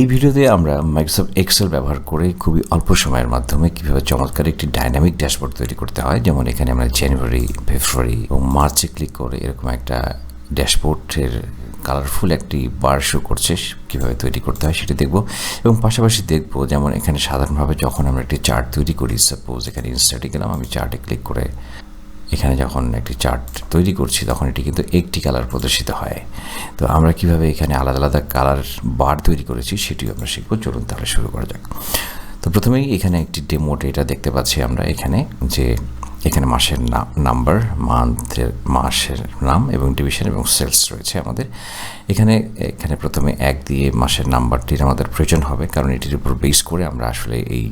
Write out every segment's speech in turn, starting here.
এই ভিডিওতে আমরা মাইক্রোসফট এক্সেল ব্যবহার করে খুবই অল্প সময়ের মাধ্যমে কিভাবে চমৎকার একটি ডাইনামিক ড্যাশবোর্ড তৈরি করতে হয়। যেমন এখানে আমরা জানুয়ারি, ফেব্রুয়ারি এবং মার্চে ক্লিক করে এরকম একটা ড্যাশবোর্ডের কালারফুল একটি বার শো করছে, কীভাবে তৈরি করতে হয় সেটি দেখব। এবং পাশাপাশি দেখব যেমন এখানে সাধারণভাবে যখন আমরা একটি চার্ট তৈরি করি, সাপোজ এখানে ইনসার্টে গেলাম, আমি চার্টে ক্লিক করে এখানে যখন একটি চার্ট তৈরি করছি তখন এটি কিন্তু একটি কালার প্রদর্শিত হয়। তো আমরা কিভাবে এখানে আলাদা আলাদা কালার বার তৈরি করেছি সেটিও আমরা শিখব। চলুন তাহলে শুরু করা যাক। তো প্রথমেই এখানে একটি ডেমো ডেটা দেখতে পাচ্ছি আমরা এখানে, যে এখানে মাসের নাম্বার, মাসের নাম এবং ডিভিশন এবং সেলস রয়েছে আমাদের এখানে প্রথমে 1 দিয়ে মাসের নাম্বারটির আমাদের প্রয়োজন হবে, কারণ এটির উপর বেস করে আমরা আসলে এই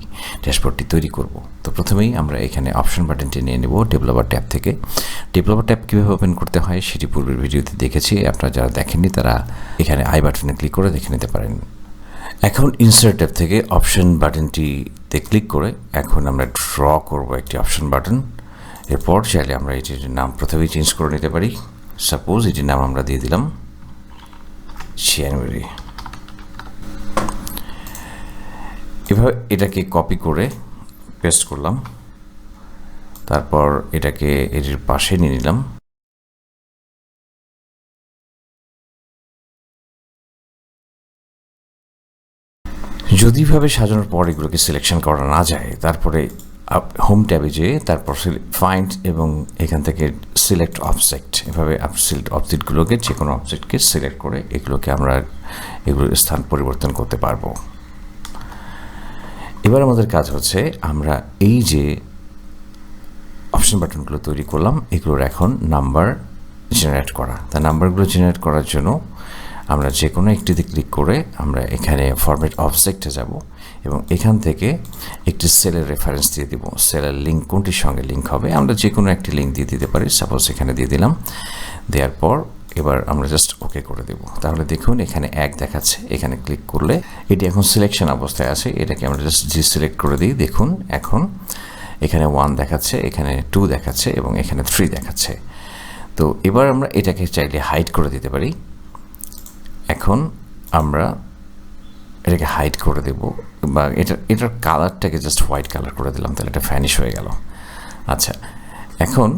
ড্যাশবোর্ডটি তৈরি করব। তো প্রথমেই আমরা এখানে অপশন বাটনটি নিয়ে নেব ডেভেলপার ট্যাব থেকে। ডেভেলপার ট্যাব কীভাবে ওপেন করতে হয় সেটি পূর্বের ভিডিওতে দেখেছি, আপনারা যারা দেখেননি তারা এখানে আই বাটনে ক্লিক করে দেখে নিতে পারেন। এখন ইনসার্ট ট্যাব থেকে অপশন বাটনটিতে ক্লিক করে এখন আমরা ড্র করব একটি অপশন বাটন। এরপর চাইলে আমরা এটির নাম প্রথমেই চেঞ্জ করে নিতে পারি। সাপোজ এটির নাম আমরা দিয়ে দিলাম জানুয়ারি। এভাবে এটাকে কপি করে পেস্ট করলাম, তারপর এটাকে এটির পাশে নিয়ে নিলাম। যদিভাবে সাজানোর পর এগুলোকে সিলেকশন করা না যায়, তারপরে হোম ট্যাবে যেয়ে তারপর ফাইন্ড এবং এখান থেকে সিলেক্ট অবজেক্ট, এভাবে সিলেক্ট অবজেক্টগুলোকে যে কোনো অবজেক্টকে সিলেক্ট করে এগুলোকে আমরা এগুলোর স্থান পরিবর্তন করতে পারবো। এবার আমাদের কাজ হচ্ছে আমরা এই যে অপশন বাটনগুলো তৈরি করলাম এগুলোর এখন নাম্বার জেনারেট করা। তা নাম্বারগুলো জেনারেট করার জন্য আমরা যে কোনো একটিতে ক্লিক করে আমরা এখানে ফরম্যাট অবজেক্টে যাব এবং এখান থেকে একটি সেলের রেফারেন্স দিয়ে দিব। সেলের লিঙ্ক কোনটির সঙ্গে লিঙ্ক হবে আমরা যে কোনো একটি লিঙ্ক দিয়ে দিতে পারি। সাপোজ এখানে দিয়ে দিলাম। দেওয়ার পর এবার আমরা জাস্ট ওকে করে দেব। তাহলে দেখুন এখানে 1 দেখাচ্ছে, এখানে ক্লিক করলে এটি এখন সিলেকশন অবস্থায় আছে, এটাকে আমরা জাস্ট সিলেক্ট করে দিই। দেখুন এখন এখানে 1 দেখাচ্ছে, এখানে 2 দেখাচ্ছে এবং এখানে 3 দেখাচ্ছে। তো এবার আমরা এটাকে চাইলে হাইড করে দিতে পারি। এখন আমরা এটাকে হাইড করে দেব বা এটার কালারটাকে জাস্ট হোয়াইট কালার করে দিলাম, তাহলে এটা ভ্যানিশ হয়ে গেল। আচ্ছা, এখন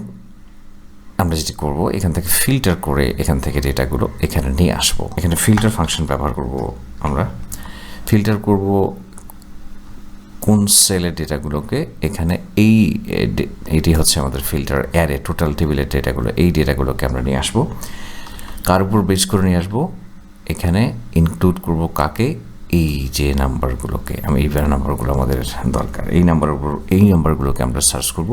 আমরা যেটি করব এখান থেকে ফিল্টার করে এখান থেকে ডেটাগুলো এখানে নিয়ে আসব। এখানে ফিল্টার ফাংশন ব্যবহার করব। আমরা ফিল্টার করব কোন সেলের ডেটাগুলোকে, এখানে এইটি হচ্ছে আমাদের ফিল্টার অ্যারে, টোটাল টেবিলের ডেটাগুলো, এই ডেটাগুলোকে আমরা নিয়ে আসব। কার উপর বেস করে নিয়ে আসবো, এখানে ইনক্লুড করব কাকে, এই যে নাম্বারগুলোকে, আমি এই নাম্বারগুলো আমাদের দরকার, এই নাম্বারগুলোকে আমরা সার্চ করব।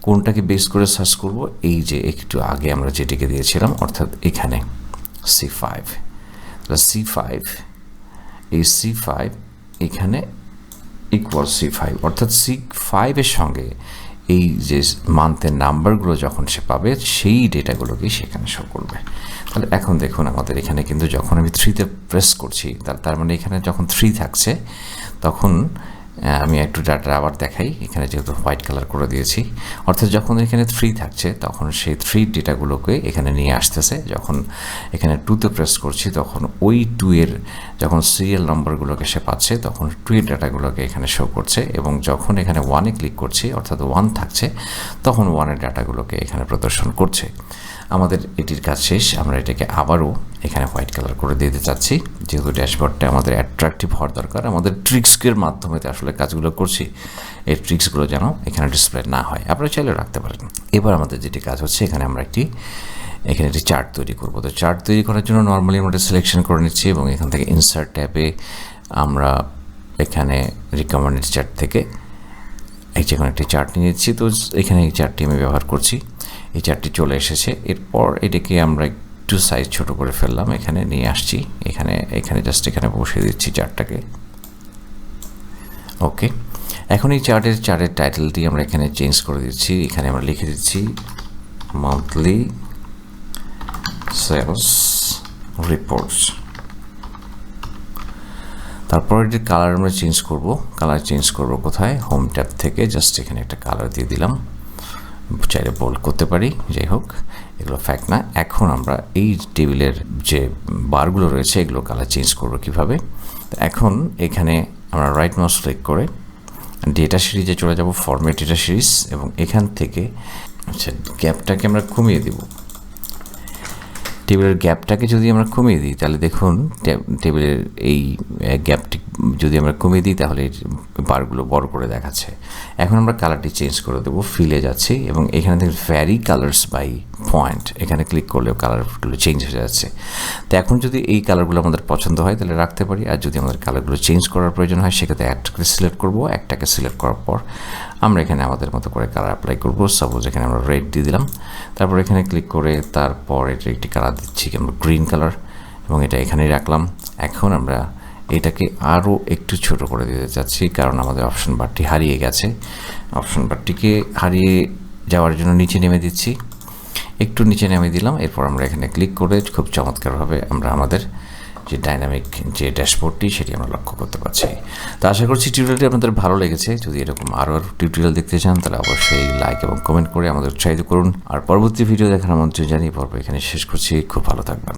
কোনটাকে বেস করে সার্চ করব, এই যে একটু আগে আমরা যেটিকে দিয়েছিলাম, অর্থাৎ এখানে C5, এই C5 এখানে ইকুয়াল C5, অর্থাৎ C5 এর সঙ্গে এই যে মান্থের নাম্বারগুলো যখন সে পাবে সেই ডেটাগুলোকেই সেখানে শো করবে। তাহলে এখন দেখুন আমাদের এখানে কিন্তু যখন আমি 3তে প্রেস করছি, তার মানে এখানে যখন 3 থাকছে তখন আমি একটু ডাটা আবার দেখাই। এখানে যেহেতু হোয়াইট কালার করে দিয়েছি, অর্থাৎ যখন এখানে 3 থাকছে তখন সেই 3 ডেটাগুলোকে এখানে নিয়ে আসতেছে। যখন এখানে 2তে প্রেস করছি তখন ওই 2 এর যখন সিরিয়াল নম্বরগুলোকে সে পাচ্ছে তখন 2 এর ডাটাগুলোকে এখানে শো করছে, এবং যখন এখানে 1-এ ক্লিক করছি অর্থাৎ 1 থাকছে তখন 1-এর ডাটাগুলোকে এখানে প্রদর্শন করছে। আমাদের এটির কাজ শেষ। আমরা এটাকে আবারও এখানে হোয়াইট কালার করে দিতে চাচ্ছি, যেহেতু ড্যাশবোর্ডটা আমাদের অ্যাট্রাকটিভ হওয়ার দরকার। আমাদের ট্রিক্সের মাধ্যমে আসলে কাজগুলো করছি, এই ট্রিক্সগুলো যেন এখানে ডিসপ্লে না হয়, আপনারা চাইলে রাখতে পারেন। এবার আমাদের যেটি কাজ হচ্ছে এখানে আমরা এখানে একটি চার্ট তৈরি করব। তো চার্ট তৈরি করার জন্য নর্মালি আমরা সিলেকশন করে নিচ্ছি এবং এখান থেকে ইনসার্ট ট্যাবে আমরা এখানে রিকমেন্ডেড চার্ট থেকে যে কোনো একটি চার্ট নিয়ে নিচ্ছি। তো এখানে এই চার্টটি আমি ব্যবহার করছি, এই চার্টটি চলে এসেছে। এরপর এটাকে আমরা একটু সাইজ ছোট করে ফেললাম, এখানে নিয়ে আসছি, এখানে জাস্ট এখানে বসিয়ে দিচ্ছি চার্টটাকে। ওকে, এখন এই চার্টের টাইটেলটি আমরা এখানে চেঞ্জ করে দিচ্ছি। এখানে আমরা লিখে দিচ্ছি মান্থলি সেলস রিপোর্টস। তারপর এটির কালার আমরা চেঞ্জ করব। কালার চেঞ্জ করব কোথায়, হোম ট্যাব থেকে জাস্ট এখানে একটা কালার দিয়ে দিলাম, চাইলে বোল্ড করতে পারি, যাই হোক এগুলো ফ্যাক্ট না। এখন আমরা এই টেবিলের যে বারগুলো রয়েছে এগুলো কালার চেঞ্জ করবো কীভাবে, এখন এখানে আমরা রাইট মাউস ক্লিক করে ডেটা সিরিজে চলে যাব, ফরম্যাট ডেটা সিরিজ, এবং এখান থেকে আচ্ছা গ্যাপটাকে আমরা কমিয়ে দেব। টেবিলের গ্যাপটাকে যদি আমরা কমিয়ে দিই তাহলে দেখুন টেবিলের এই গ্যাপটি যদি আমরা কমিয়ে দিই তাহলে বারগুলো বড় করে দেখাচ্ছে। এখন আমরা কালারটি চেঞ্জ করে দেবো, ফিলে যাচ্ছি এবং এখানে থেকে ভ্যারি কালার্স বাই পয়েন্ট, এখানে ক্লিক করলেও কালারগুলো চেঞ্জ হয়ে যাচ্ছে। তো এখন যদি এই কালারগুলো আমাদের পছন্দ হয় তাহলে রাখতে পারি, আর যদি আমাদের কালারগুলো চেঞ্জ করার প্রয়োজন হয় সেক্ষেত্রে একটাকে সিলেক্ট করবো। একটাকে সিলেক্ট করার পর আমরা এখানে আমাদের মতো করে কালার অ্যাপ্লাই করবো। সাপোজ এখানে আমরা রেড দিয়ে দিলাম, তারপর এখানে ক্লিক করে তারপর এটা একটি কালার দিচ্ছি আমরা গ্রিন কালার, এবং এটা এখানেই রাখলাম। এখন আমরা এটাকে আরও একটু ছোট করে দিতে চাচ্ছি কারণ আমাদের অপশন বারটি হারিয়ে গেছে। অপশন বারটিকে হারিয়ে যাওয়ার জন্য নিচে নেমে দিচ্ছি, একটু নিচে নেমে দিলাম। এরপর আমরা এখানে ক্লিক করে খুব চমৎকারভাবে আমরা আমাদের যে ডাইনামিক যে ড্যাশবোর্ডটি সেটি আমরা লক্ষ্য করতে পারছি। তো আশা করছি টিউটোরিয়ালটি আপনাদের ভালো লেগেছে। যদি এরকম আরও টিউটোরিয়াল দেখতে চান তাহলে অবশ্যই লাইক এবং কমেন্ট করে আমাদের উৎসাহিত করুন। আর পরবর্তী ভিডিও দেখার আমন্ত্রণ জানিয়ে পর্ব এখানে শেষ করছি। খুব ভালো থাকবেন।